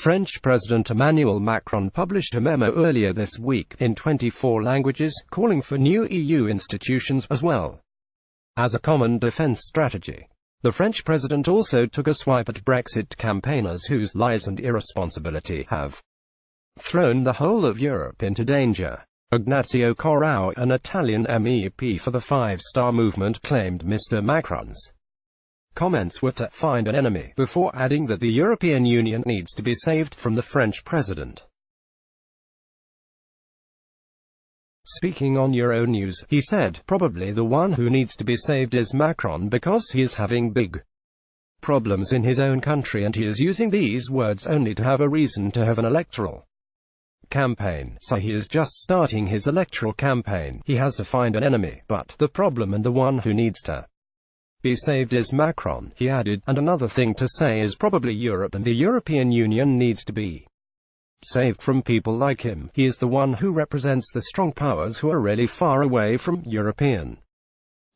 French President Emmanuel Macron published a memo earlier this week, in 24 languages, calling for new EU institutions as well as a common defence strategy. The French president also took a swipe at Brexit campaigners whose lies and irresponsibility have thrown the whole of Europe into danger. Ignazio Corrao, an Italian MEP for the Five Star Movement, claimed Mr Macron's comments were to find an enemy, before adding that the European Union needs to be saved from the French president. Speaking on Euronews, he said, "Probably the one who needs to be saved is Macron because he is having big problems in his own country and he is using these words only to have a reason to have an electoral campaign. So he is just starting his electoral campaign. He has to find an enemy, but the problem and the one who needs to be saved is Macron," he added, "and another thing to say is probably Europe and the European Union needs to be saved from people like him. He is the one who represents the strong powers who are really far away from European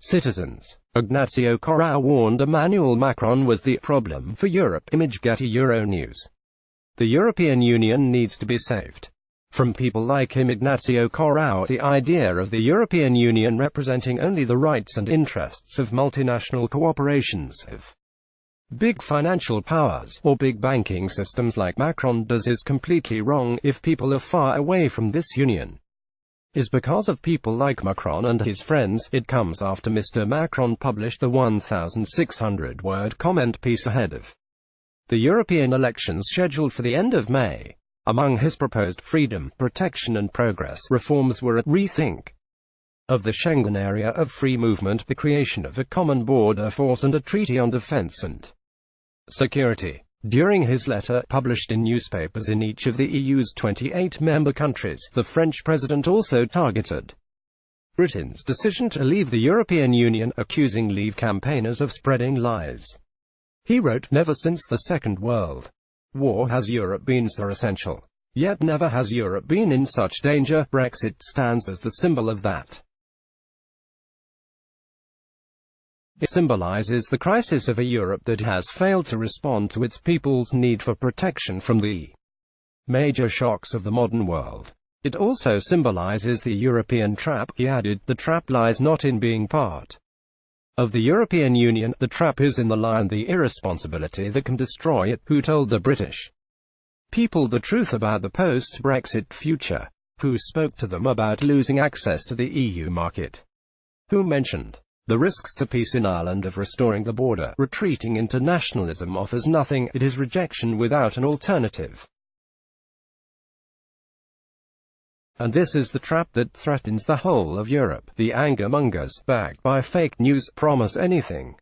citizens." Ignazio Corrao warned Emmanuel Macron was the problem for Europe. Image Getty Euronews. The European Union needs to be saved from people like him. Ignazio Corrao, the idea of the European Union representing only the rights and interests of multinational corporations, of big financial powers, or big banking systems like Macron does is completely wrong. If people are far away from this union, is because of people like Macron and his friends. It comes after Mr Macron published the 1,600-word comment piece ahead of the European elections scheduled for the end of May. Among his proposed freedom, protection and progress reforms were a rethink of the Schengen area of free movement, the creation of a common border force and a treaty on defense and security. During his letter, published in newspapers in each of the EU's 28 member countries, the French president also targeted Britain's decision to leave the European Union, accusing Leave campaigners of spreading lies. He wrote, "Never since the Second World War has Europe been so essential. Yet never has Europe been in such danger. Brexit stands as the symbol of that. It symbolizes the crisis of a Europe that has failed to respond to its people's need for protection from the major shocks of the modern world. It also symbolizes the European trap," he added. "The trap lies not in being part of the European Union, the trap is in the lie and the irresponsibility that can destroy it. Who told the British people the truth about the post-Brexit future? Who spoke to them about losing access to the EU market? Who mentioned the risks to peace in Ireland of restoring the border? Retreating into nationalism offers nothing. It is rejection without an alternative. And this is the trap that threatens the whole of Europe. The anger mongers, backed by fake news, promise anything